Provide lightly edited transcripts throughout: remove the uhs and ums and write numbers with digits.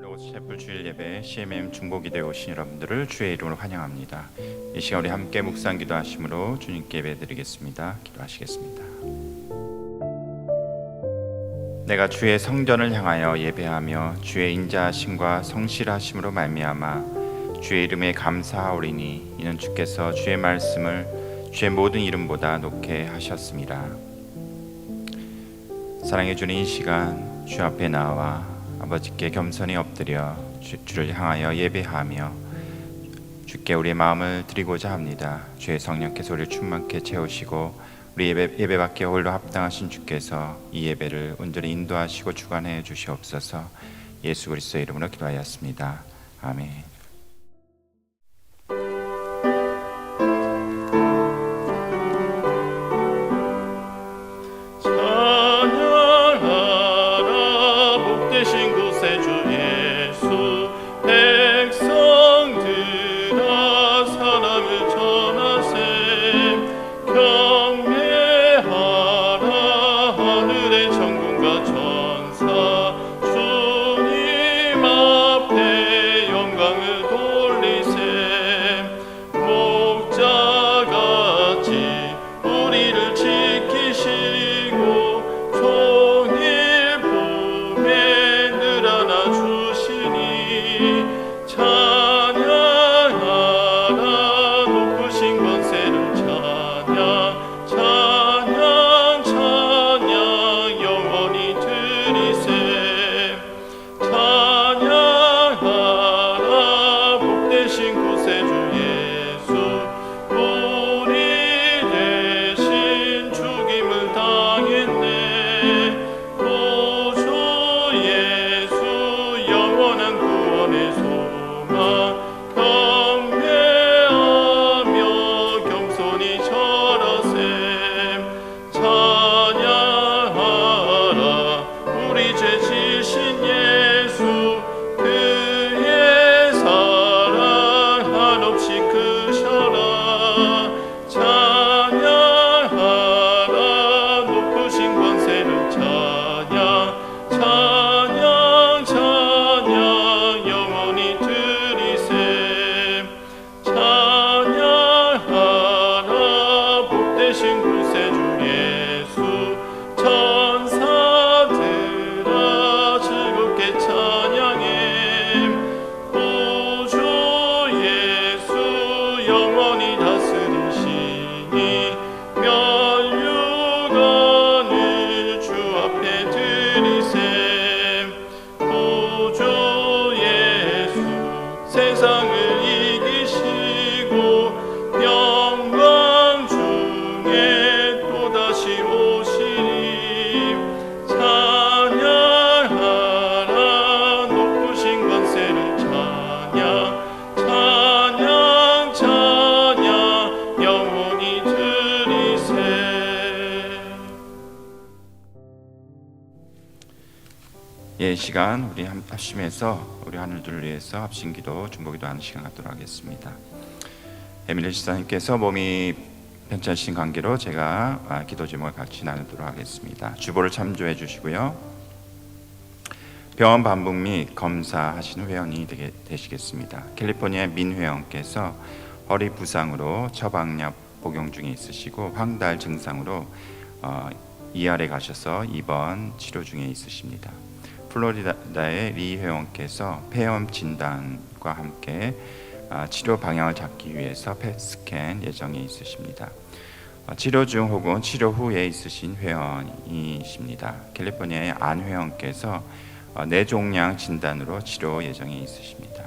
로고스 셰플 주일 예배 CMM 중보기도에 오신 여러분들을 주의 이름으로 환영합니다. 이 시간 우리 함께 묵상 기도하심으로 주님께 예배드리겠습니다. 기도하시겠습니다. 내가 주의 성전을 향하여 예배하며 주의 인자하심과 성실하심으로 말미암아 주의 이름에 감사하오리니 이는 주께서 주의 말씀을 주의 모든 이름보다 높게 하셨습니다. 사랑해 주는 이 시간 주 앞에 나와 아버지께 겸손히 엎드려 주를 향하여 예배하며 주께 우리의 마음을 드리고자 합니다. 주의 성령께서 우리를 충만케 채우시고 우리 예배받기에 홀로 합당하신 주께서 이 예배를 온전히 인도하시고 주관해 주시옵소서. 예수 그리스도의 이름으로 기도하였습니다. 아멘. 이 시간 우리 합심해서 우리 하늘들을 위해서 합심기도 중보기도 하는 시간 갖도록 하겠습니다. 에밀리 지사님께서 몸이 편찮으신 관계로 제가 기도 제목을 같이 나누도록 하겠습니다. 주보를 참조해 주시고요. 병원 반복 및 검사하시는 회원이 되시겠습니다. 캘리포니아 민 회원께서 허리 부상으로 처방약 복용 중에 있으시고 황달 증상으로 ER에 가셔서 입원 치료 중에 있으십니다. 플로리다의 리 회원께서 폐렴 진단과 함께 치료 방향을 잡기 위해서 펫 스캔 예정에 있으십니다. 치료 중 혹은 치료 후에 있으신 회원이십니다. 캘리포니아의 안 회원께서 뇌종양 진단으로 치료 예정에 있으십니다.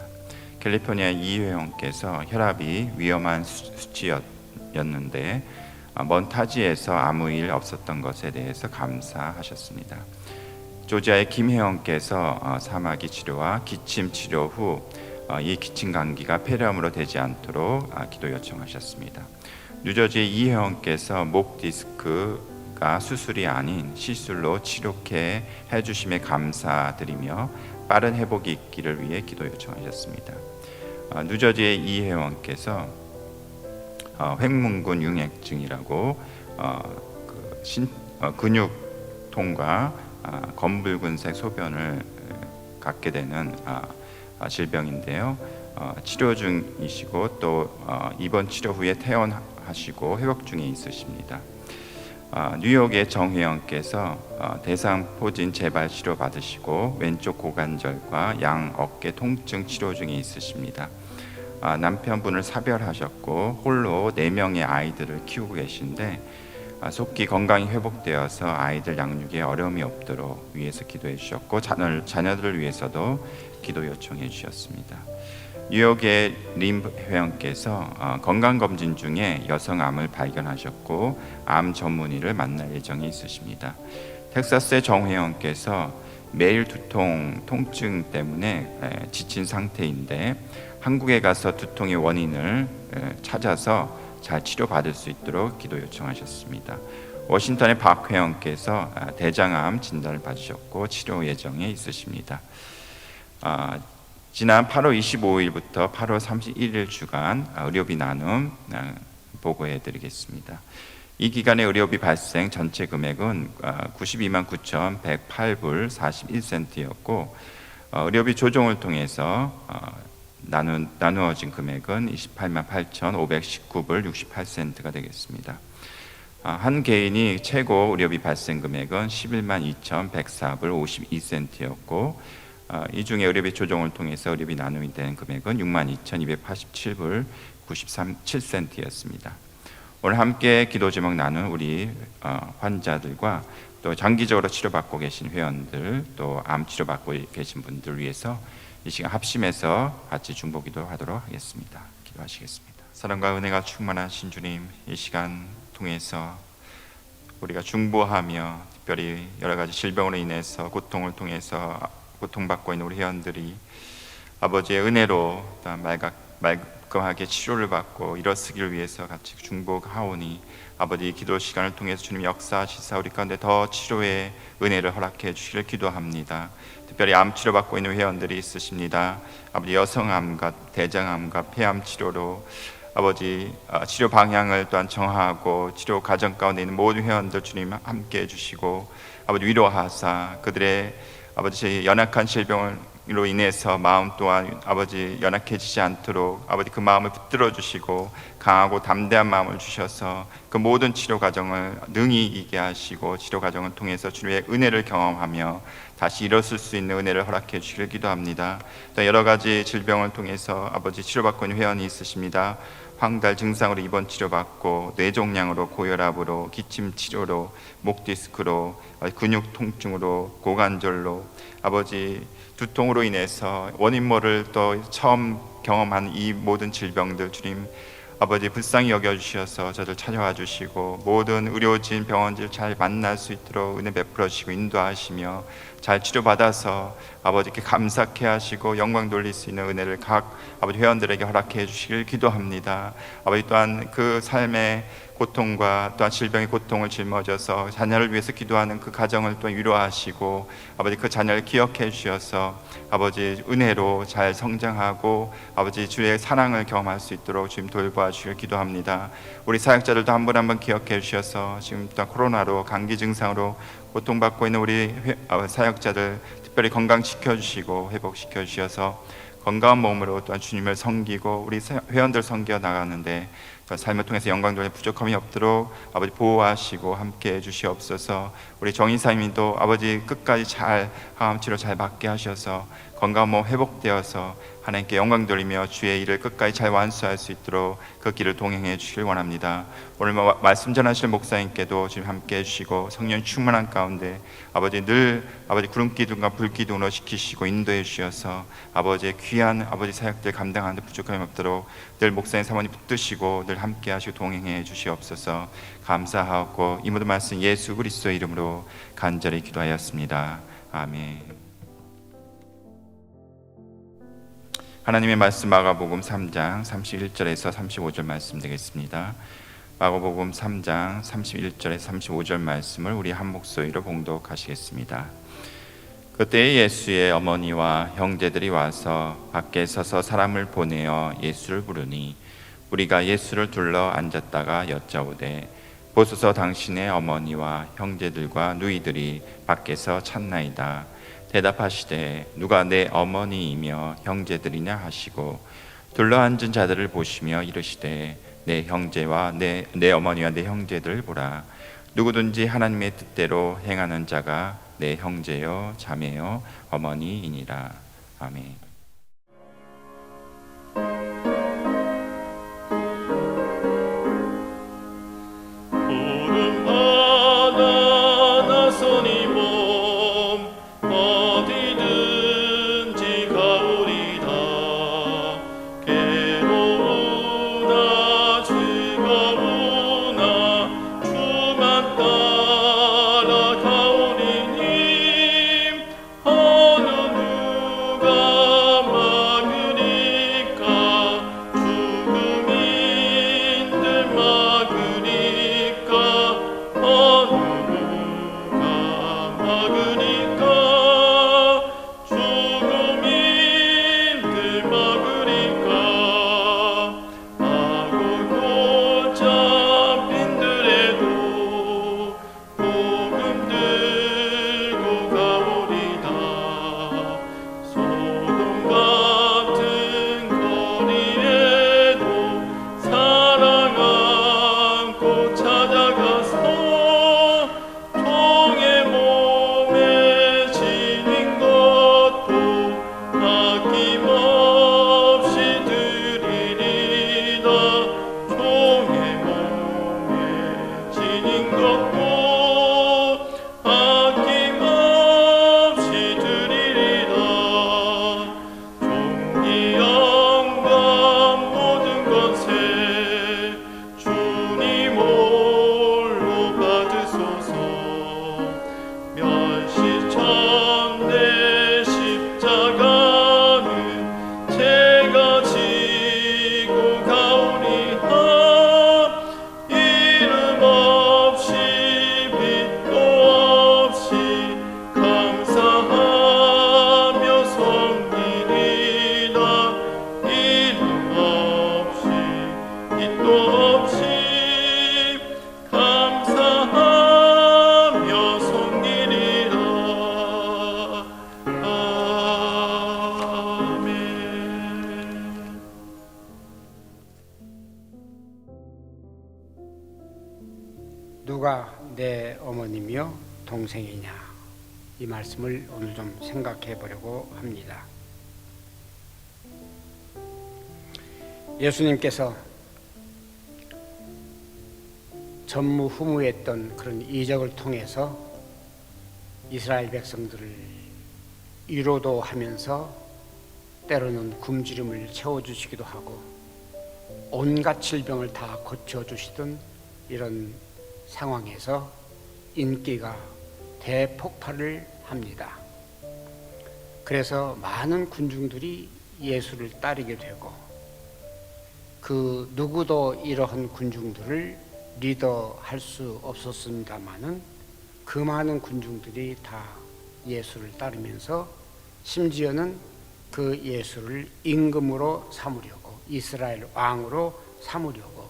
캘리포니아 이 회원께서 혈압이 위험한 수치였는데 먼 타지에서 아무 일 없었던 것에 대해서 감사하셨습니다. 조지아의 김혜원께서 사마귀 치료와 기침 치료 후 이 기침 감기가 폐렴으로 되지 않도록 기도 요청하셨습니다. 뉴저지의 이혜원께서 목 디스크가 수술이 아닌 시술로 치료케 해주심에 감사드리며 빠른 회복이 있기를 위해 기도 요청하셨습니다. 뉴저지의 이혜원께서 횡문근 융액증이라고 근육통과 검붉은색 소변을 갖게 되는 질병인데요. 치료 중이시고 또 입원 치료 후에 퇴원하시고 회복 중에 있으십니다. 뉴욕의 정회원께서 대상포진 재발 치료 받으시고 왼쪽 고관절과 양 어깨 통증 치료 중에 있으십니다. 남편분을 사별하셨고 홀로 4명의 아이들을 키우고 계신데 속히 건강이 회복되어서 아이들 양육에 어려움이 없도록 위해서 기도해 주셨고 자녀들을 위해서도 기도 요청해 주셨습니다. 뉴욕의 림 회원께서 건강검진 중에 여성암을 발견하셨고 암 전문의를 만날 예정이 있으십니다. 텍사스의 정 회원께서 매일 두통, 통증 때문에 지친 상태인데 한국에 가서 두통의 원인을 찾아서 잘 치료받을 수 있도록 기도 요청하셨습니다. 워싱턴의 박 회원께서 대장암 진단을 받으셨고 치료 예정에 있으십니다. 지난 8월 25일부터 8월 31일 주간 의료비 나눔 보고해 드리겠습니다. 이 기간의 의료비 발생 전체 금액은 92만 9,108불 41센트였고 의료비 조정을 통해서 나누어진 금액은 28만 8,519불 68센트가 되겠습니다. 한 개인이 최고 의료비 발생 금액은 11만 2,104불 52센트였고 이 중에 의료비 조정을 통해서 의료비 나눔이 된 금액은 6만 2,287불 93센트였습니다. 오늘 함께 기도 제목 나눈 우리 환자들과 또 장기적으로 치료받고 계신 회원들, 또 암 치료받고 계신 분들 위해서 이 시간 합심해서 같이 중보기도 하도록 하겠습니다. 기도하시겠습니다. 사랑과 은혜가 충만하신 주님, 이 시간 통해서 우리가 중보하며 특별히 여러 가지 질병으로 인해서 고통을 통해서 고통받고 있는 우리 회원들이 아버지의 은혜로 말끔하게 치료를 받고 일어서기를 위해서 같이 중보하오니 아버지 기도 시간을 통해서 주님 역사하시사 우리 가운데 더 치료의 은혜를 허락해 주시기를 기도합니다. 특별히 암 치료받고 있는 회원들이 있으십니다. 아버지 여성암과 대장암과 폐암 치료로 아버지 치료 방향을 또한 정하고 치료 과정 가운데 있는 모든 회원들 주님 함께 해주시고 아버지 위로하사 그들의 아버지 연약한 질병으로 인해서 마음 또한 아버지 연약해지지 않도록 아버지 그 마음을 붙들어 주시고 강하고 담대한 마음을 주셔서 그 모든 치료 과정을 능히 이기게 하시고 치료 과정을 통해서 주님의 은혜를 경험하며 다시 일어설 수 있는 은혜를 허락해 주시길 기도합니다. 또 여러 가지 질병을 통해서 아버지 치료받고 있는 회원이 있으십니다. 황달 증상으로 입원 치료받고 뇌종양으로 고혈압으로 기침 치료로 목 디스크로 근육 통증으로 고관절로 아버지 두통으로 인해서 원인 모를 또 처음 경험한 이 모든 질병들 주님 아버지 불쌍히 여겨주셔서 저들 찾아와 주시고 모든 의료진 병원들 잘 만날 수 있도록 은혜 베풀어 주시고 인도하시며 잘 치료받아서 아버지께 감사케 하시고 영광 돌릴 수 있는 은혜를 각 아버지 회원들에게 허락해 주시길 기도합니다. 아버지 또한 그 삶의 고통과 또한 질병의 고통을 짊어져서 자녀를 위해서 기도하는 그 가정을 또 위로하시고 아버지 그 자녀를 기억해 주셔서 아버지 은혜로 잘 성장하고 아버지 주의 사랑을 경험할 수 있도록 주님 돌봐 주시길 기도합니다. 우리 사역자들도 한 분 한 분 기억해 주셔서 지금 또 코로나로 감기 증상으로 고통받고 있는 우리 사역자들 특별히 건강시켜 주시고 회복시켜 주셔서 건강한 몸으로 또한 주님을 섬기고 우리 회원들 섬겨 나가는데 삶을 통해서 영광 돌려 부족함이 없도록 아버지 보호하시고 함께 해주시옵소서. 우리 정인사님도 아버지 끝까지 잘 항암 치료 잘 받게 하셔서 건강한 몸 회복되어서 하나님께 영광 돌리며 주의 일을 끝까지 잘 완수할 수 있도록 그 길을 동행해 주시길 원합니다. 오늘 말씀 전하실 목사님께도 지금 함께 해주시고 성령 충만한 가운데 아버지 늘 아버지 구름 기둥과 불 기둥으로 지키시고 인도해 주셔서 아버지의 귀한 아버지 사역들 감당하는 데 부족함이 없도록 늘 목사님 사모님 붙드시고 늘 함께 하시고 동행해 주시옵소서. 감사하고 이 모든 말씀 예수 그리스도의 이름으로 간절히 기도하였습니다. 아멘. 하나님의 말씀 마가복음 3장 31절에서 35절 말씀 되겠습니다. 마가복음 3장 31절에서 35절 말씀을 우리 한 목소리로 봉독하시겠습니다. 그때 예수의 어머니와 형제들이 와서 밖에 서서 사람을 보내어 예수를 부르니 우리가 예수를 둘러 앉았다가 여짜오되 보소서 당신의 어머니와 형제들과 누이들이 밖에서 찾나이다. 대답하시되 누가 내 어머니이며 형제들이냐 하시고 둘러앉은 자들을 보시며 이르시되 내 형제와 내 어머니와 내 형제들을 보라. 누구든지 하나님의 뜻대로 행하는 자가 내 형제요 자매요 어머니이니라. 아멘. 누가 내 어머니며 동생이냐, 이 말씀을 오늘 좀 생각해 보려고 합니다. 예수님께서 전무후무했던 그런 이적을 통해서 이스라엘 백성들을 위로도 하면서 때로는 굶주림을 채워주시기도 하고 온갖 질병을 다 고쳐주시던 이런 상황에서 인기가 대폭발을 합니다. 그래서 많은 군중들이 예수를 따르게 되고 그 누구도 이러한 군중들을 리더할 수 없었습니다마는 그 많은 군중들이 다 예수를 따르면서 심지어는 그 예수를 임금으로 삼으려고, 이스라엘 왕으로 삼으려고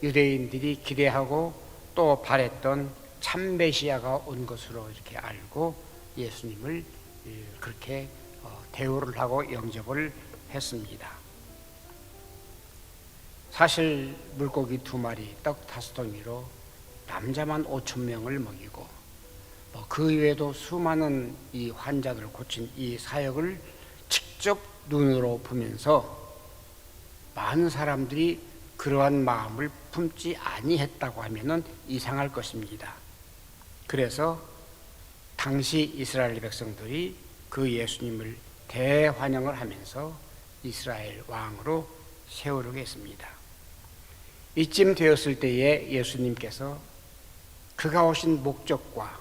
유대인들이 기대하고 또 바랬던 참 메시아가 온 것으로 이렇게 알고 예수님을 그렇게 대우를 하고 영접을 했습니다. 사실 물고기 2마리, 떡 5덩이로 남자만 5,000명을 먹이고 그 이외에도 수많은 이 환자들을 고친 이 사역을 직접 눈으로 보면서 많은 사람들이 그러한 마음을 품지 아니했다고 하면은 이상할 것입니다. 그래서 당시 이스라엘 백성들이 그 예수님을 대환영을 하면서 이스라엘 왕으로 세우려고 했습니다. 이쯤 되었을 때에 예수님께서 그가 오신 목적과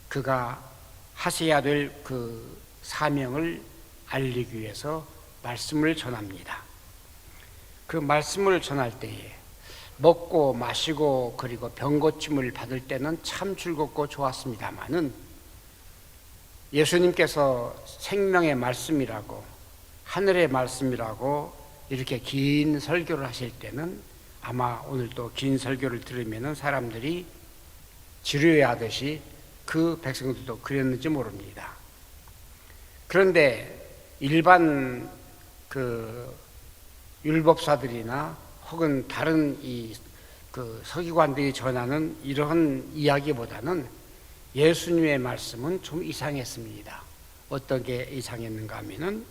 그가 하셔야 될 그 사명을 알리기 위해서 말씀을 전합니다. 그 말씀을 전할 때에 먹고 마시고 그리고 병고침을 받을 때는 참 즐겁고 좋았습니다마는 예수님께서 생명의 말씀이라고 하늘의 말씀이라고 이렇게 긴 설교를 하실 때는 아마 오늘도 긴 설교를 들으면 사람들이 지루해하듯이 그 백성들도 그랬는지 모릅니다. 그런데 일반 그 율법사들이나 혹은 다른 그 서기관들이 전하는 이러한 이야기보다는 예수님의 말씀은 좀 이상했습니다. 어떤 게 이상했는가 하면은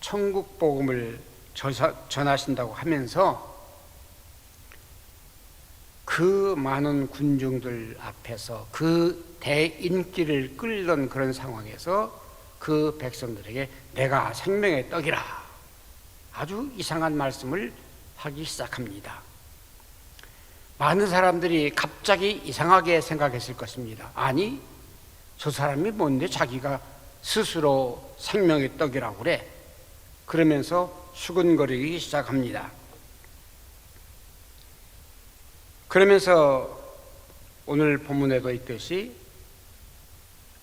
천국 복음을 전하신다고 하면서 그 많은 군중들 앞에서 그 대인기를 끌던 그런 상황에서 그 백성들에게 내가 생명의 떡이라, 아주 이상한 말씀을 하기 시작합니다. 많은 사람들이 갑자기 이상하게 생각했을 것입니다. 아니, 저 사람이 뭔데 자기가 스스로 생명의 떡이라고 그래? 그러면서 수근거리기 시작합니다. 그러면서 오늘 본문에도 있듯이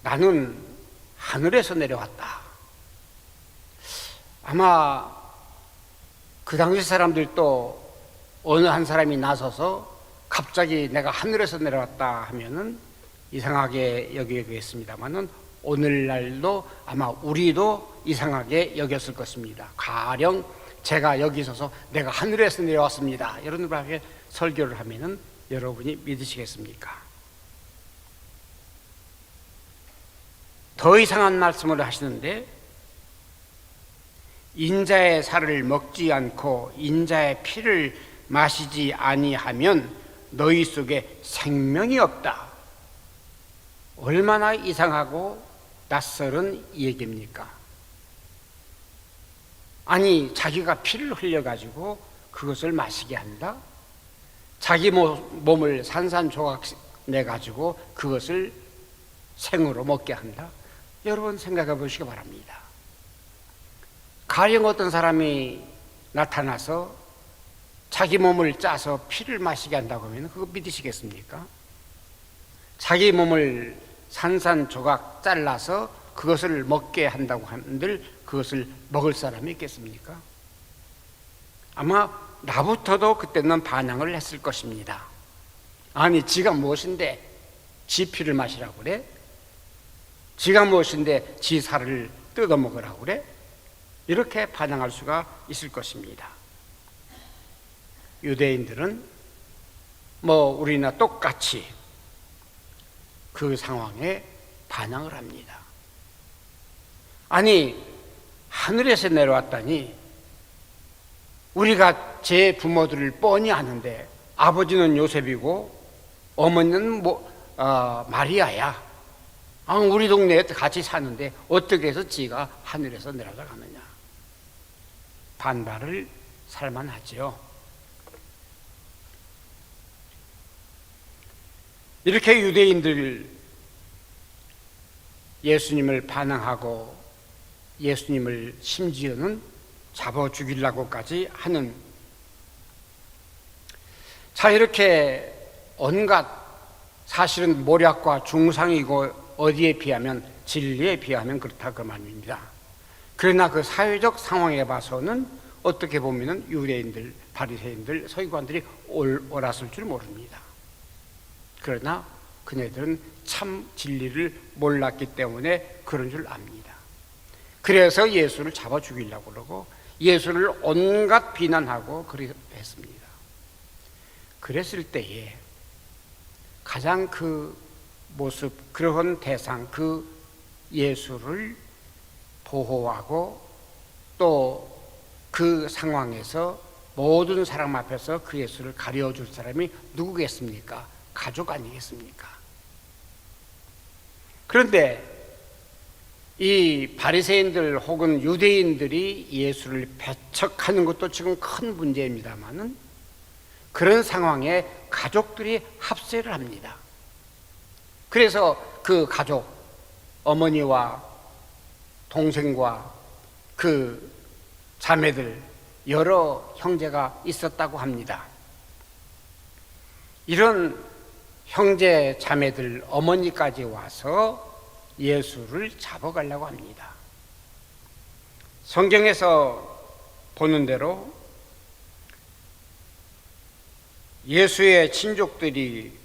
나는 하늘에서 내려왔다. 아마 그 당시 사람들도 어느 한 사람이 나서서 갑자기 내가 하늘에서 내려왔다 하면은 이상하게 여기겠습니다만은 오늘날도 아마 우리도 이상하게 여겼을 것입니다. 가령 제가 여기 서서 내가 하늘에서 내려왔습니다, 이런 분에게 설교를 하면은 여러분이 믿으시겠습니까? 더 이상한 말씀을 하시는데, 인자의 살을 먹지 않고 인자의 피를 마시지 아니하면 너희 속에 생명이 없다. 얼마나 이상하고 낯설은 얘기입니까? 아니, 자기가 피를 흘려가지고 그것을 마시게 한다? 자기 몸을 산산조각 내가지고 그것을 생으로 먹게 한다? 여러분 생각해 보시기 바랍니다. 가령 어떤 사람이 나타나서 자기 몸을 짜서 피를 마시게 한다고 하면 그거 믿으시겠습니까? 자기 몸을 산산조각 잘라서 그것을 먹게 한다고 한들 그것을 먹을 사람이 있겠습니까? 아마 나부터도 그때는 반항을 했을 것입니다. 아니, 지가 무엇인데 지 피를 마시라고 그래? 지가 무엇인데 지 살을 뜯어 먹으라고 그래? 이렇게 반항할 수가 있을 것입니다. 유대인들은 우리나 똑같이 그 상황에 반항을 합니다. 아니, 하늘에서 내려왔다니, 우리가 제 부모들을 뻔히 아는데 아버지는 요셉이고 어머니는 마리아야. 우리 동네에 같이 사는데 어떻게 해서 지가 하늘에서 내려가느냐. 반발을 살만하죠. 이렇게 유대인들 예수님을 반항하고 예수님을 심지어는 잡아 죽이려고까지 하는, 자, 이렇게 온갖 사실은 모략과 중상이고 어디에 비하면 진리에 비하면 그렇다 그 말입니다. 그러나 그 사회적 상황에 봐서는 어떻게 보면은 유대인들, 바리새인들, 서기관들이 옳았을 줄 모릅니다. 그러나 그네들은 참 진리를 몰랐기 때문에 그런 줄 압니다. 그래서 예수를 잡아 죽이려고 그러고 예수를 온갖 비난하고 그랬습니다. 그랬을 때에 가장 그 모습, 그런 대상, 그 예수를 보호하고 또 그 상황에서 모든 사람 앞에서 그 예수를 가려줄 사람이 누구겠습니까? 가족 아니겠습니까? 그런데 이 바리새인들 혹은 유대인들이 예수를 배척하는 것도 지금 큰 문제입니다만은 그런 상황에 가족들이 합세를 합니다. 그래서 그 가족, 어머니와 동생과 그 자매들, 여러 형제가 있었다고 합니다. 이런 형제 자매들, 어머니까지 와서 예수를 잡아가려고 합니다. 성경에서 보는 대로 예수의 친족들이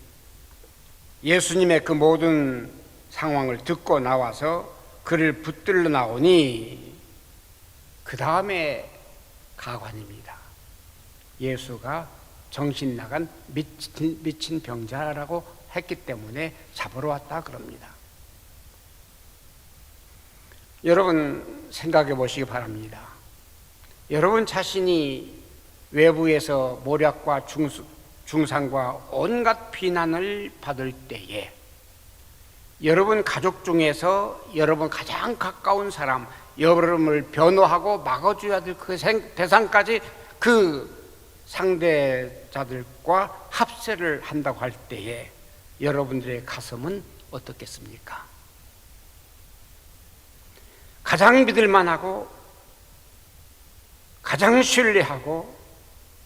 예수님의 그 모든 상황을 듣고 나와서 그를 붙들러 나오니 그 다음에 가관입니다. 예수가 정신 나간 미친 병자라고 했기 때문에 잡으러 왔다 그럽니다. 여러분 생각해 보시기 바랍니다. 여러분 자신이 외부에서 모략과 중상과 온갖 비난을 받을 때에 여러분 가족 중에서 여러분 가장 가까운 사람, 여러분을 변호하고 막아줘야 될 그 대상까지 그 상대자들과 합세를 한다고 할 때에 여러분들의 가슴은 어떻겠습니까? 가장 믿을만하고 가장 신뢰하고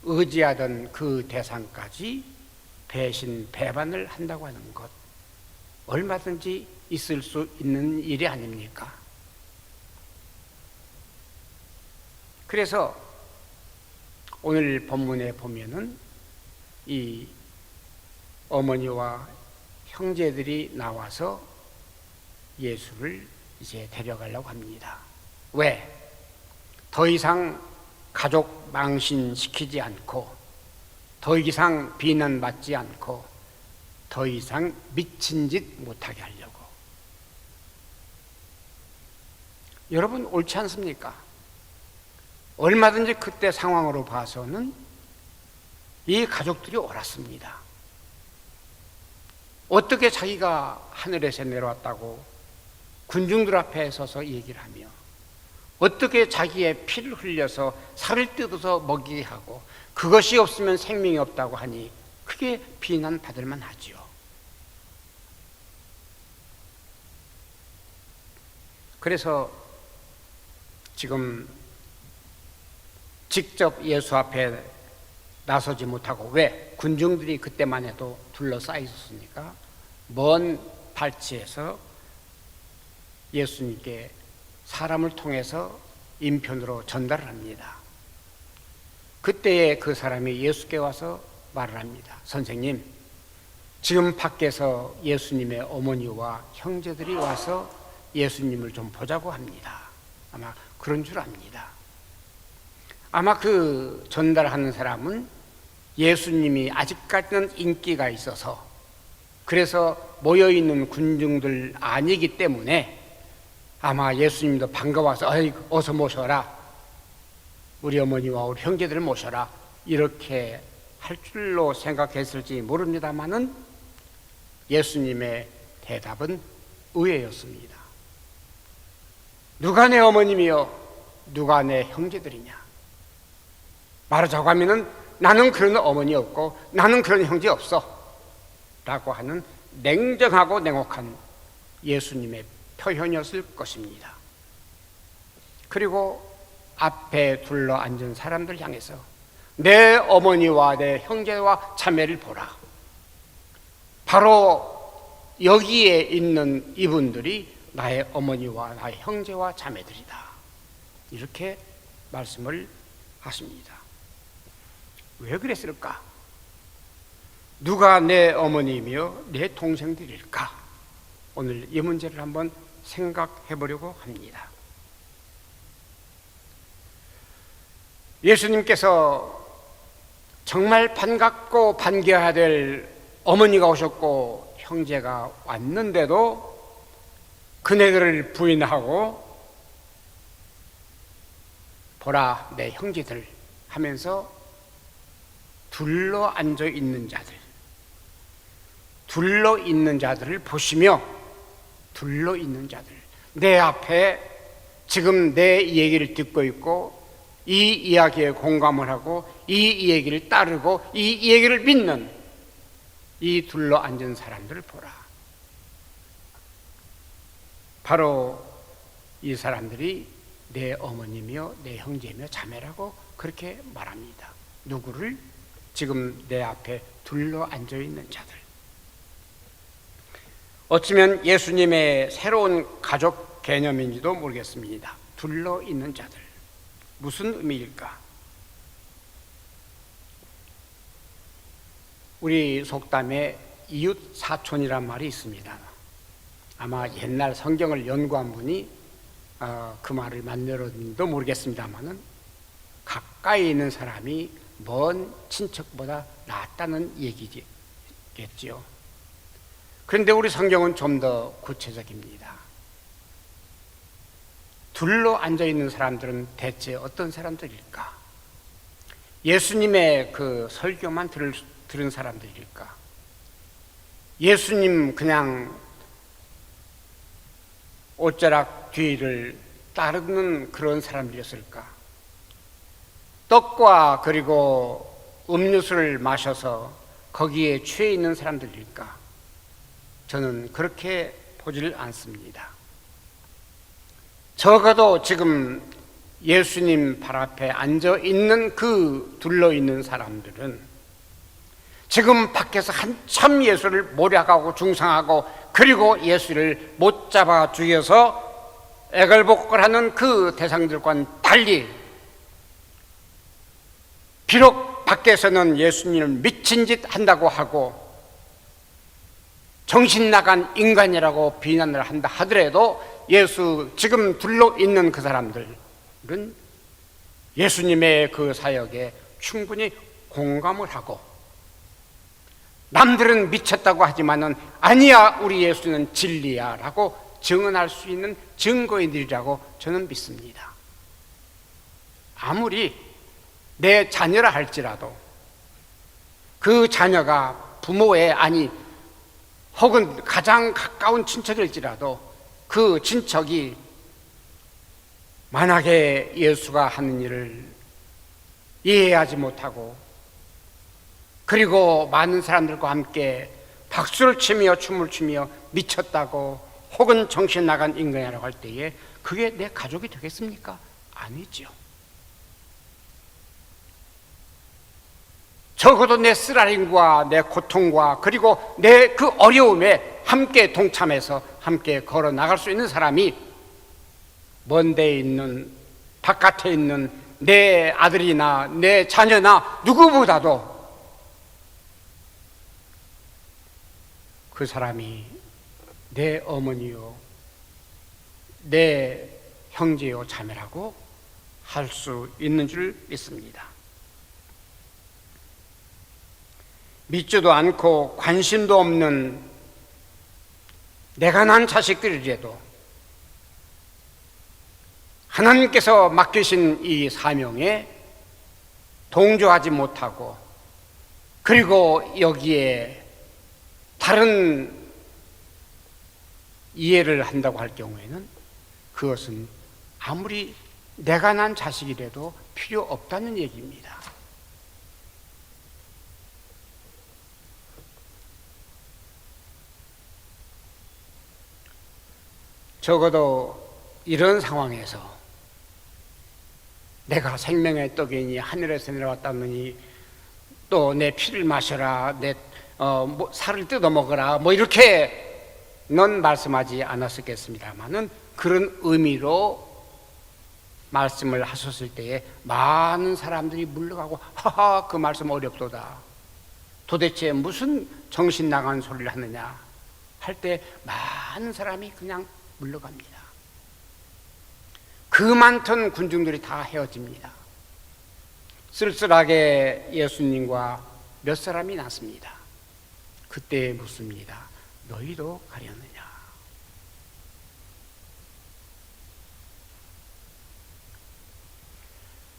의지하던 그 대상까지 배신, 배반을 한다고 하는 것, 얼마든지 있을 수 있는 일이 아닙니까? 그래서 오늘 본문에 보면은 이 어머니와 형제들이 나와서 예수를 이제 데려가려고 합니다. 왜? 더 이상 가족 망신시키지 않고, 더 이상 비난받지 않고, 더 이상 미친 짓 못하게 하려고. 여러분 옳지 않습니까? 얼마든지 그때 상황으로 봐서는 이 가족들이 옳았습니다. 어떻게 자기가 하늘에서 내려왔다고 군중들 앞에 서서 얘기를 하며, 어떻게 자기의 피를 흘려서 살을 뜯어서 먹이게 하고 그것이 없으면 생명이 없다고 하니 그게 비난받을 만하지요. 그래서 지금 직접 예수 앞에 나서지 못하고, 왜? 군중들이 그때만 해도 둘러싸여 있었으니까 먼 발치에서 예수님께 사람을 통해서 인편으로 전달을 합니다. 그때에 그 사람이 예수께 와서 말을 합니다. 선생님, 지금 밖에서 예수님의 어머니와 형제들이 와서 예수님을 좀 보자고 합니다. 아마 그런 줄 압니다. 아마 그 전달하는 사람은 예수님이 아직까지는 인기가 있어서, 그래서 모여있는 군중들 아니기 때문에 아마 예수님도 반가워서 어서 모셔라, 우리 어머니와 우리 형제들을 모셔라, 이렇게 할 줄로 생각했을지 모릅니다마는 예수님의 대답은 의외였습니다. 누가 내 어머님이요, 누가 내 형제들이냐? 말하자고 하면은 나는 그런 어머니 없고 나는 그런 형제 없어 라고 하는 냉정하고 냉혹한 예수님의 표현이었을 것입니다. 그리고 앞에 둘러 앉은 사람들 향해서 내 어머니와 내 형제와 자매를 보라, 바로 여기에 있는 이분들이 나의 어머니와 나의 형제와 자매들이다, 이렇게 말씀을 하십니다. 왜 그랬을까? 누가 내 어머니이며 내 동생들일까? 오늘 이 문제를 한번 생각해 보려고 합니다. 예수님께서 정말 반갑고 반겨야 될 어머니가 오셨고 형제가 왔는데도 그네들을 부인하고 보라 내 형제들 하면서 둘러 앉아 있는 자들, 둘러 있는 자들을 보시며, 둘러 있는 자들, 내 앞에 지금 내 얘기를 듣고 있고 이 이야기에 공감을 하고 이 얘기를 따르고 이 얘기를 믿는 이 둘러 앉은 사람들을 보라. 바로 이 사람들이 내 어머니며 내 형제며 자매라고 그렇게 말합니다. 누구를? 지금 내 앞에 둘러 앉아 있는 자들. 어쩌면 예수님의 새로운 가족 개념인지도 모르겠습니다. 둘러 있는 자들, 무슨 의미일까? 우리 속담에 이웃 사촌이란 말이 있습니다. 아마 옛날 성경을 연구한 분이 그 말을 만들었는지도 모르겠습니다만은 가까이 있는 사람이 먼 친척보다 낫다는 얘기겠지요. 그런데 우리 성경은 좀 더 구체적입니다. 둘러 앉아 있는 사람들은 대체 어떤 사람들일까? 예수님의 그 설교만 들은 사람들일까? 예수님 그냥 옷자락 뒤를 따르는 그런 사람들이었을까? 떡과 그리고 음료수를 마셔서 거기에 취해 있는 사람들일까? 저는 그렇게 보지를 않습니다. 적어도 지금 예수님 발 앞에 앉아 있는 그 둘러 있는 사람들은 지금 밖에서 한참 예수를 모략하고 중상하고 그리고 예수를 못 잡아 죽여서 애걸복걸하는 그 대상들과는 달리 비록 밖에서는 예수님을 미친 짓 한다고 하고 정신 나간 인간이라고 비난을 한다 하더라도 예수 지금 둘러 있는 그 사람들은 예수님의 그 사역에 충분히 공감을 하고 남들은 미쳤다고 하지만은 아니야 우리 예수는 진리야 라고 증언할 수 있는 증거인들이라고 저는 믿습니다. 아무리 내 자녀라 할지라도 그 자녀가 부모의 아니 혹은 가장 가까운 친척일지라도 그 친척이 만약에 예수가 하는 일을 이해하지 못하고 그리고 많은 사람들과 함께 박수를 치며 춤을 추며 미쳤다고 혹은 정신 나간 인간이라고 할 때에 그게 내 가족이 되겠습니까? 아니죠. 적어도 내 쓰라림과 내 고통과 그리고 내 그 어려움에 함께 동참해서 함께 걸어 나갈 수 있는 사람이 먼 데에 있는 바깥에 있는 내 아들이나 내 자녀나 누구보다도 그 사람이 내 어머니요 내 형제요 자매라고 할 수 있는 줄 믿습니다. 믿지도 않고 관심도 없는 내가 난 자식들이라도 하나님께서 맡기신 이 사명에 동조하지 못하고 그리고 여기에 다른 이해를 한다고 할 경우에는 그것은 아무리 내가 난 자식이라도 필요 없다는 얘기입니다. 적어도 이런 상황에서 내가 생명의 떡이니 하늘에서 내려왔다느니 또 내 피를 마셔라 내 살을 뜯어 먹어라 뭐 이렇게는 말씀하지 않았었겠습니다만은 그런 의미로 말씀을 하셨을 때에 많은 사람들이 물러가고 하하 그 말씀 어렵도다 도대체 무슨 정신 나간 소리를 하느냐 할 때 많은 사람이 그냥 물러갑니다. 그 많던 군중들이 다 헤어집니다. 쓸쓸하게 예수님과 몇 사람이 남습니다. 그때 묻습니다. 너희도 가려느냐?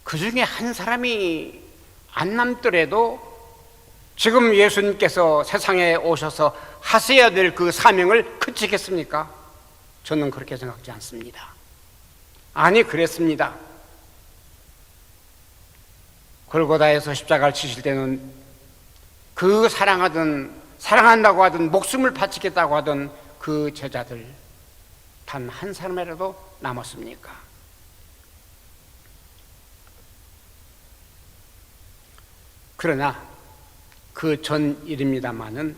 그 중에 한 사람이 안 남더라도 지금 예수님께서 세상에 오셔서 하셔야 될 그 사명을 그치겠습니까? 저는 그렇게 생각하지 않습니다. 아니 그랬습니다. 골고다에서 십자가를 치실 때는 그 사랑한다고 하던 목숨을 바치겠다고 하던 그 제자들 단 한 사람이라도 남았습니까? 그러나 그 전 일입니다마는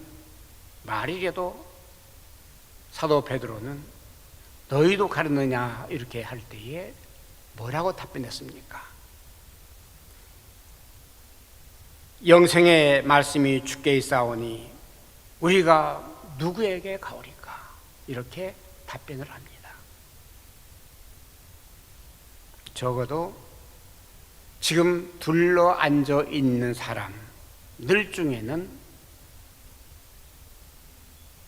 말이라도 사도 베드로는 너희도 가르느냐 이렇게 할 때에 뭐라고 답변했습니까? 영생의 말씀이 주께 있사오니 우리가 누구에게 가오리까? 이렇게 답변을 합니다. 적어도 지금 둘러 앉아 있는 사람들 중에는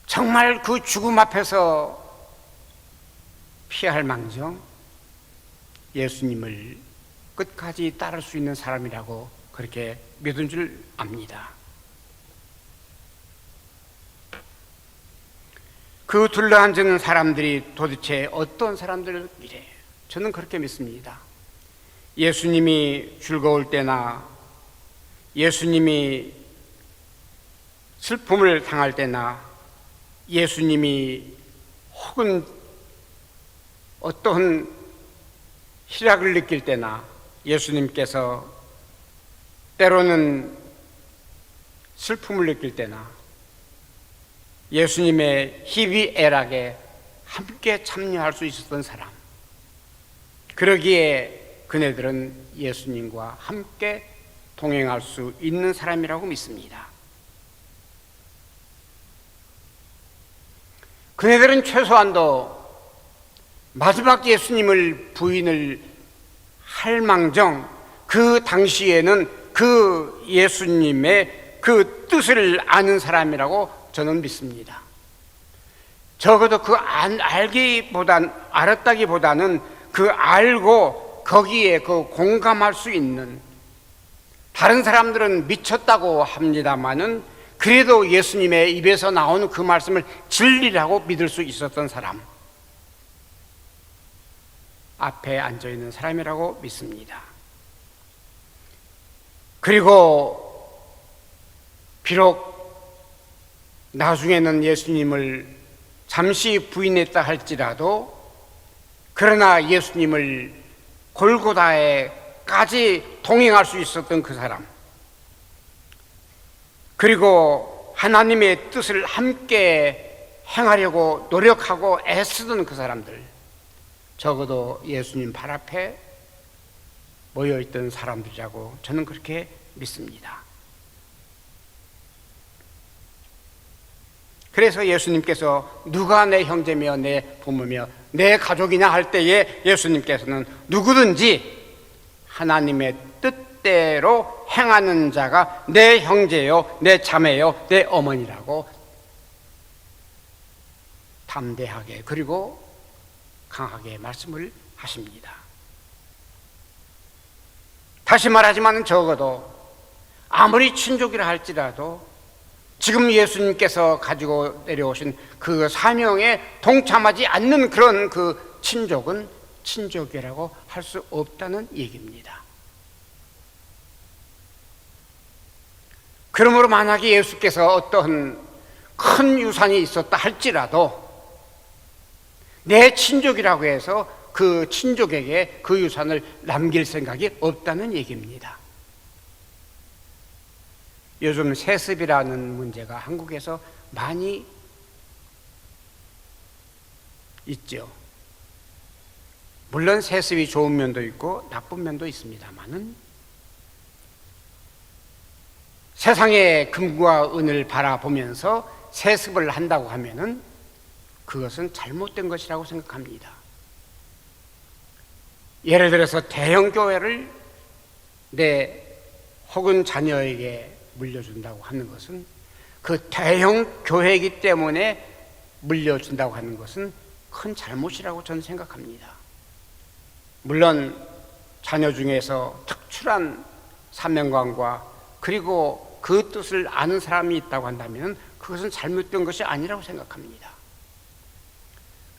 정말 그 죽음 앞에서 피할 망정 예수님을 끝까지 따를 수 있는 사람이라고 그렇게 믿은 줄 압니다. 그 둘러앉은 사람들이 도대체 어떤 사람들이래? 저는 그렇게 믿습니다. 예수님이 즐거울 때나 예수님이 슬픔을 당할 때나 예수님이 혹은 어떠한 희락을 느낄 때나 예수님께서 때로는 슬픔을 느낄 때나 예수님의 희비애락에 함께 참여할 수 있었던 사람, 그러기에 그네들은 예수님과 함께 동행할 수 있는 사람이라고 믿습니다. 그네들은 최소한도 마지막 예수님을 부인을 할 망정 그 당시에는 그 예수님의 그 뜻을 아는 사람이라고 저는 믿습니다. 적어도 그 알았다기보다는 그 알고 거기에 그 공감할 수 있는, 다른 사람들은 미쳤다고 합니다마는 그래도 예수님의 입에서 나오는 그 말씀을 진리라고 믿을 수 있었던 사람, 앞에 앉아 있는 사람이라고 믿습니다. 그리고 비록 나중에는 예수님을 잠시 부인했다 할지라도 그러나 예수님을 골고다에까지 동행할 수 있었던 그 사람, 그리고 하나님의 뜻을 함께 행하려고 노력하고 애쓰던 그 사람들, 적어도 예수님 발 앞에 모여있던 사람들이라고 저는 그렇게 믿습니다. 그래서 예수님께서 누가 내 형제며 내 부모며 내 가족이냐 할 때에 예수님께서는 누구든지 하나님의 뜻대로 행하는 자가 내 형제요, 내 자매요, 내 어머니라고 담대하게 그리고 강하게 말씀을 하십니다. 다시 말하지만 적어도 아무리 친족이라 할지라도 지금 예수님께서 가지고 내려오신 그 사명에 동참하지 않는 그런 그 친족은 친족이라고 할 수 없다는 얘기입니다. 그러므로 만약에 예수께서 어떠한 큰 유산이 있었다 할지라도 내 친족이라고 해서 그 친족에게 그 유산을 남길 생각이 없다는 얘기입니다. 요즘 세습이라는 문제가 한국에서 많이 있죠. 물론 세습이 좋은 면도 있고 나쁜 면도 있습니다만은 세상의 금과 은을 바라보면서 세습을 한다고 하면은 그것은 잘못된 것이라고 생각합니다. 예를 들어서 대형 교회를 내 혹은 자녀에게 물려준다고 하는 것은 그 대형 교회이기 때문에 물려준다고 하는 것은 큰 잘못이라고 저는 생각합니다. 물론 자녀 중에서 특출한 사명감과 그리고 그 뜻을 아는 사람이 있다고 한다면 그것은 잘못된 것이 아니라고 생각합니다.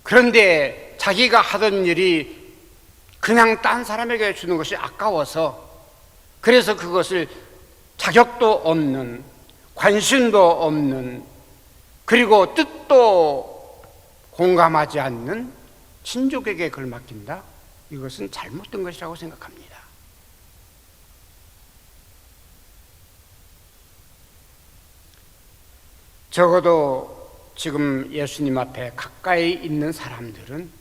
그런데 자기가 하던 일이 그냥 딴 사람에게 주는 것이 아까워서 그래서 그것을 자격도 없는, 관심도 없는, 그리고 뜻도 공감하지 않는 친족에게 그걸 맡긴다? 이것은 잘못된 것이라고 생각합니다. 적어도 지금 예수님 앞에 가까이 있는 사람들은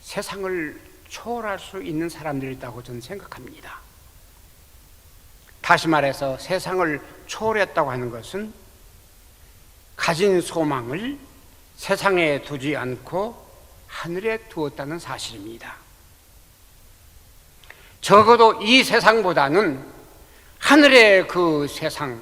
세상을 초월할 수 있는 사람들이라고 저는 생각합니다. 다시 말해서 세상을 초월했다고 하는 것은 가진 소망을 세상에 두지 않고 하늘에 두었다는 사실입니다. 적어도 이 세상보다는 하늘의 그 세상,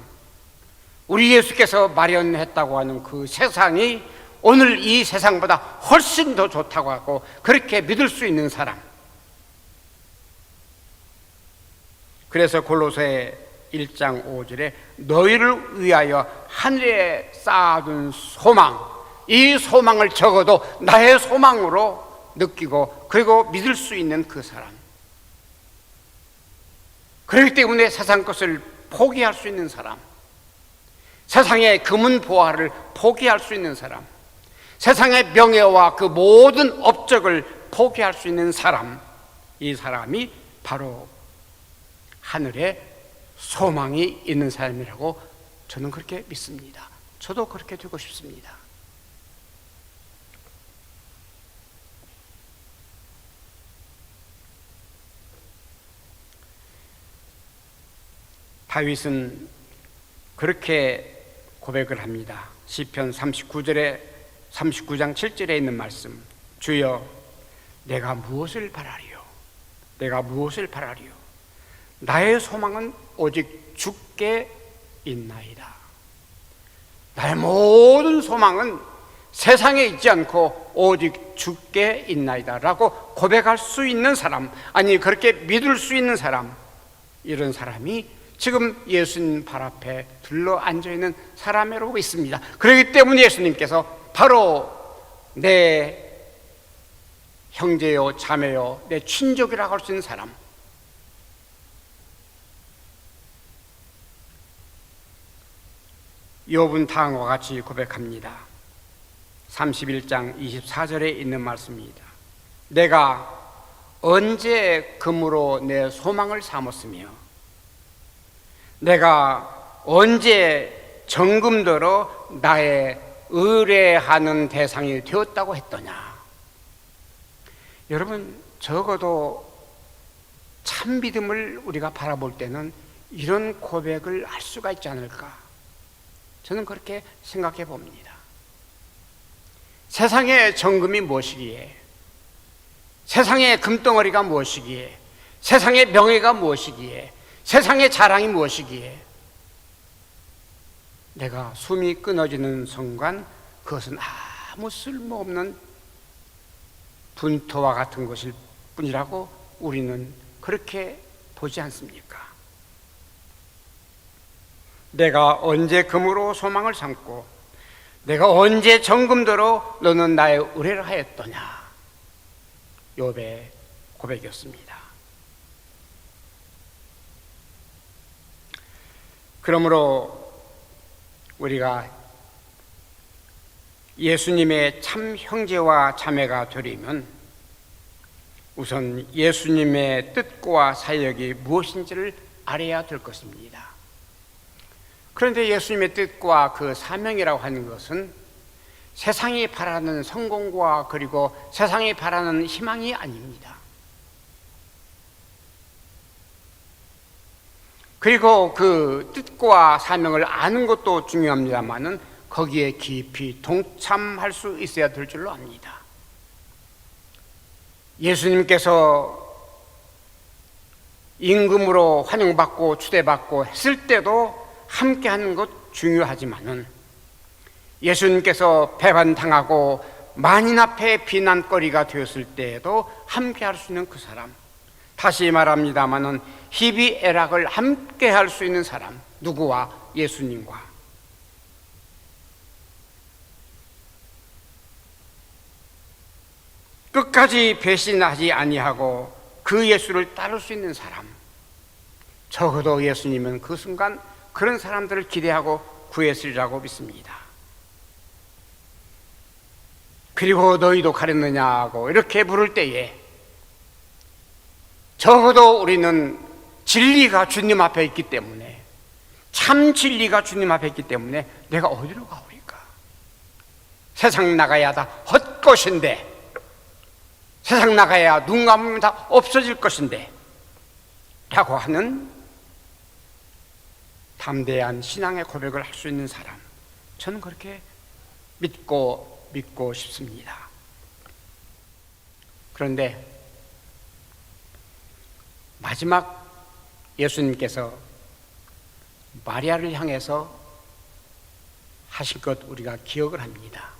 우리 예수께서 마련했다고 하는 그 세상이 오늘 이 세상보다 훨씬 더 좋다고 하고 그렇게 믿을 수 있는 사람. 그래서 골로새 1장 5절에 너희를 위하여 하늘에 쌓아둔 소망, 이 소망을 적어도 나의 소망으로 느끼고 그리고 믿을 수 있는 그 사람. 그렇기 때문에 세상 것을 포기할 수 있는 사람, 세상의 금은 보화를 포기할 수 있는 사람, 세상의 명예와 그 모든 업적을 포기할 수 있는 사람, 이 사람이 바로 하늘에 소망이 있는 사람이라고 저는 그렇게 믿습니다. 저도 그렇게 되고 싶습니다. 다윗은 그렇게 고백을 합니다. 시편 39장 7절에 있는 말씀, 주여 내가 무엇을 바라리요? 내가 무엇을 바라리요? 나의 소망은 오직 주께 있나이다. 나의 모든 소망은 세상에 있지 않고 오직 주께 있나이다 라고 고백할 수 있는 사람, 아니 그렇게 믿을 수 있는 사람, 이런 사람이 지금 예수님 발 앞에 둘러 앉아있는 사람이라고 있습니다. 그렇기 때문에 예수님께서 바로 내 형제요 자매요 내 친족이라고 할 수 있는 사람, 욥은 다음과 같이 고백합니다. 31장 24절에 있는 말씀입니다. 내가 언제 금으로 내 소망을 삼았으며 내가 언제 정금더러 나의 의뢰하는 대상이 되었다고 했더냐. 여러분, 적어도 참 믿음을 우리가 바라볼 때는 이런 고백을 할 수가 있지 않을까, 저는 그렇게 생각해 봅니다. 세상의 정금이 무엇이기에, 세상의 금덩어리가 무엇이기에, 세상의 명예가 무엇이기에, 세상의 자랑이 무엇이기에, 내가 숨이 끊어지는 순간 그것은 아무 쓸모없는 분토와 같은 것일 뿐이라고 우리는 그렇게 보지 않습니까? 내가 언제 금으로 소망을 삼고 내가 언제 정금더러 너는 나의 의뢰를 하였더냐. 욥의 고백이었습니다. 그러므로 우리가 예수님의 참 형제와 자매가 되려면 우선 예수님의 뜻과 사역이 무엇인지를 알아야 될 것입니다. 그런데 예수님의 뜻과 그 사명이라고 하는 것은 세상이 바라는 성공과 그리고 세상이 바라는 희망이 아닙니다. 그리고 그 뜻과 사명을 아는 것도 중요합니다만은 거기에 깊이 동참할 수 있어야 될 줄로 압니다. 예수님께서 임금으로 환영받고 추대받고 했을 때도 함께 하는 것 중요하지만은 예수님께서 배반당하고 만인 앞에 비난거리가 되었을 때에도 함께 할 수 있는 그 사람, 다시 말합니다마는 희비애락을 함께 할 수 있는 사람, 누구와? 예수님과. 끝까지 배신하지 아니하고 그 예수를 따를 수 있는 사람, 적어도 예수님은 그 순간 그런 사람들을 기대하고 구했으리라고 믿습니다. 그리고 너희도 가렸느냐고 이렇게 물을 때에 적어도 우리는 진리가 주님 앞에 있기 때문에, 참 진리가 주님 앞에 있기 때문에 내가 어디로 가오리까? 세상 나가야 다 헛것인데, 세상 나가야 눈 감으면 다 없어질 것인데 라고 하는 담대한 신앙의 고백을 할 수 있는 사람, 저는 그렇게 믿고 싶습니다. 그런데 마지막 예수님께서 마리아를 향해서 하신 것 우리가 기억을 합니다.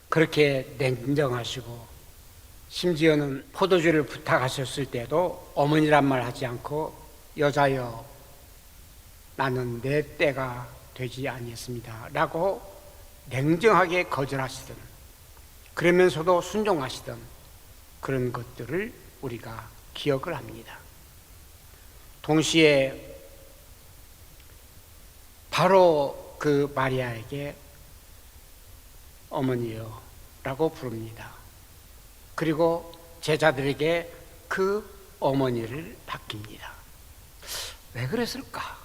그렇게 냉정하시고 심지어는 포도주를 부탁하셨을 때도 어머니란 말 하지 않고 여자여 나는 내 때가 되지 아니했습니다 라고 냉정하게 거절하시던, 그러면서도 순종하시던 그런 것들을 우리가 기억을 합니다. 동시에 바로 그 마리아에게 어머니여 라고 부릅니다. 그리고 제자들에게 그 어머니를 맡깁니다. 왜 그랬을까?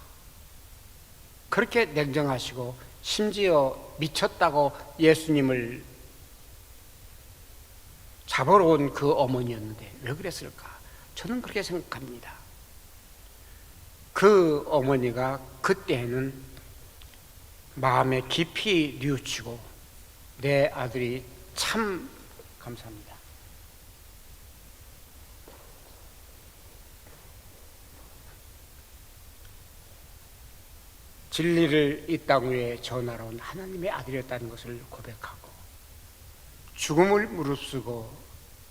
그렇게 냉정하시고 심지어 미쳤다고 예수님을 잡으러 온 그 어머니였는데 왜 그랬을까? 저는 그렇게 생각합니다. 그 어머니가 그때는 마음에 깊이 뉘우치고 내 아들이 참 감사합니다. 진리를 이 땅 위에 전하러 온 하나님의 아들이었다는 것을 고백하고 죽음을 무릅쓰고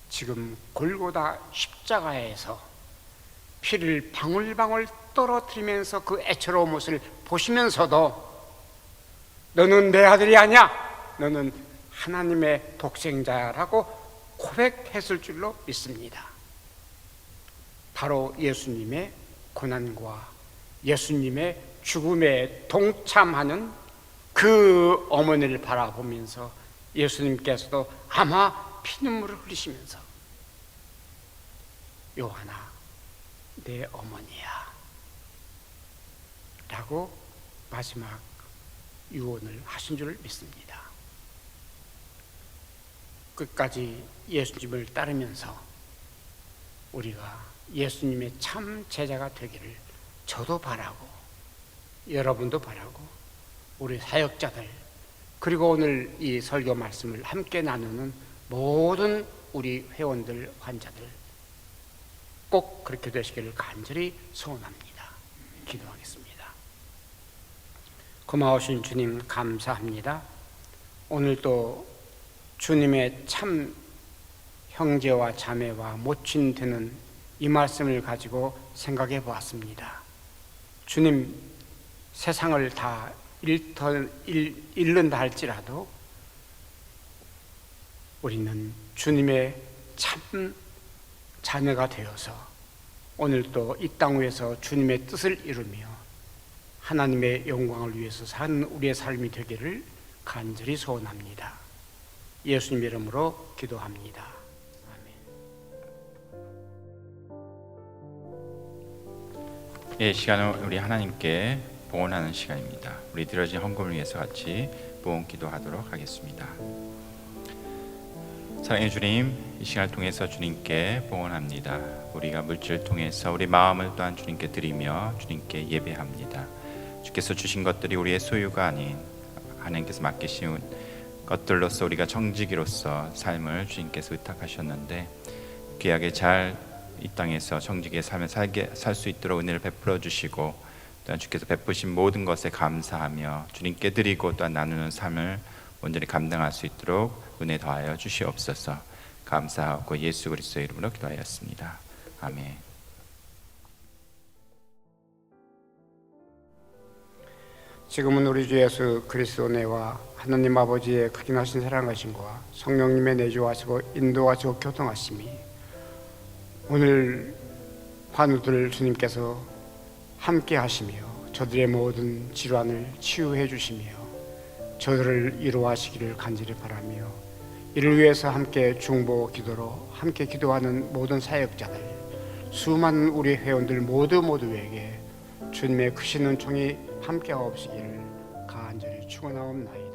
지금 골고다 십자가에서 피를 방울방울 떨어뜨리면서 그 애처로운 모습을 보시면서도 너는 내 아들이 아니야, 너는 하나님의 독생자라고 고백했을 줄로 믿습니다. 바로 예수님의 고난과 예수님의 죽음에 동참하는 그 어머니를 바라보면서 예수님께서도 아마 피눈물을 흘리시면서 요한아 내 어머니야 라고 마지막 유언을 하신 줄 믿습니다. 끝까지 예수님을 따르면서 우리가 예수님의 참 제자가 되기를 저도 바라고 여러분도 바라고 우리 사역자들 그리고 오늘 이 설교 말씀을 함께 나누는 모든 우리 회원들, 환자들 꼭 그렇게 되시기를 간절히 소원합니다. 기도하겠습니다. 고마우신 주님 감사합니다. 오늘도 주님의 참 형제와 자매와 모친 되는 이 말씀을 가지고 생각해 보았습니다. 주님, 세상을 다 잃는다 할지라도 우리는 주님의 참 자녀가 되어서 오늘도 이 땅 위에서 주님의 뜻을 이루며 하나님의 영광을 위해서 사는 우리의 삶이 되기를 간절히 소원합니다. 예수님 이름으로 기도합니다. 아멘. 이 시간은 우리 하나님께 봉헌하는 시간입니다. 우리 드려진 헌금을 위해서 같이 봉헌 기도하도록 하겠습니다. 사랑의 주님, 이 시간을 통해서 주님께 봉헌합니다. 우리가 물질을 통해서 우리 마음을 또한 주님께 드리며 주님께 예배합니다. 주께서 주신 것들이 우리의 소유가 아닌 하나님께서 맡기신 것들로서 우리가 정직이로서 삶을 주님께서 의탁하셨는데 귀하게 잘 이 땅에서 정직의 삶을 살 수 있도록 은혜를 베풀어 주시고 또한 주께서 베푸신 모든 것에 감사하며 주님께 드리고 또한 나누는 삶을 온전히 감당할 수 있도록 은혜 더하여 주시옵소서. 감사하고 예수 그리스도의 이름으로 기도하였습니다. 아멘. 지금은 우리 주 예수 그리스도 내와 하나님 아버지의 극진하신 사랑하심과 성령님의 내주하시고 인도하시고 교통하심이 오늘 환우들 주님께서 함께 하시며 저들의 모든 질환을 치유해 주시며 저들을 위로하시기를 간절히 바라며 이를 위해서 함께 중보 기도로 함께 기도하는 모든 사역자들 수많은 우리 회원들 모두에게 주님의 크신 은총이 함께 하옵시기를 간절히 축원하옵나이다.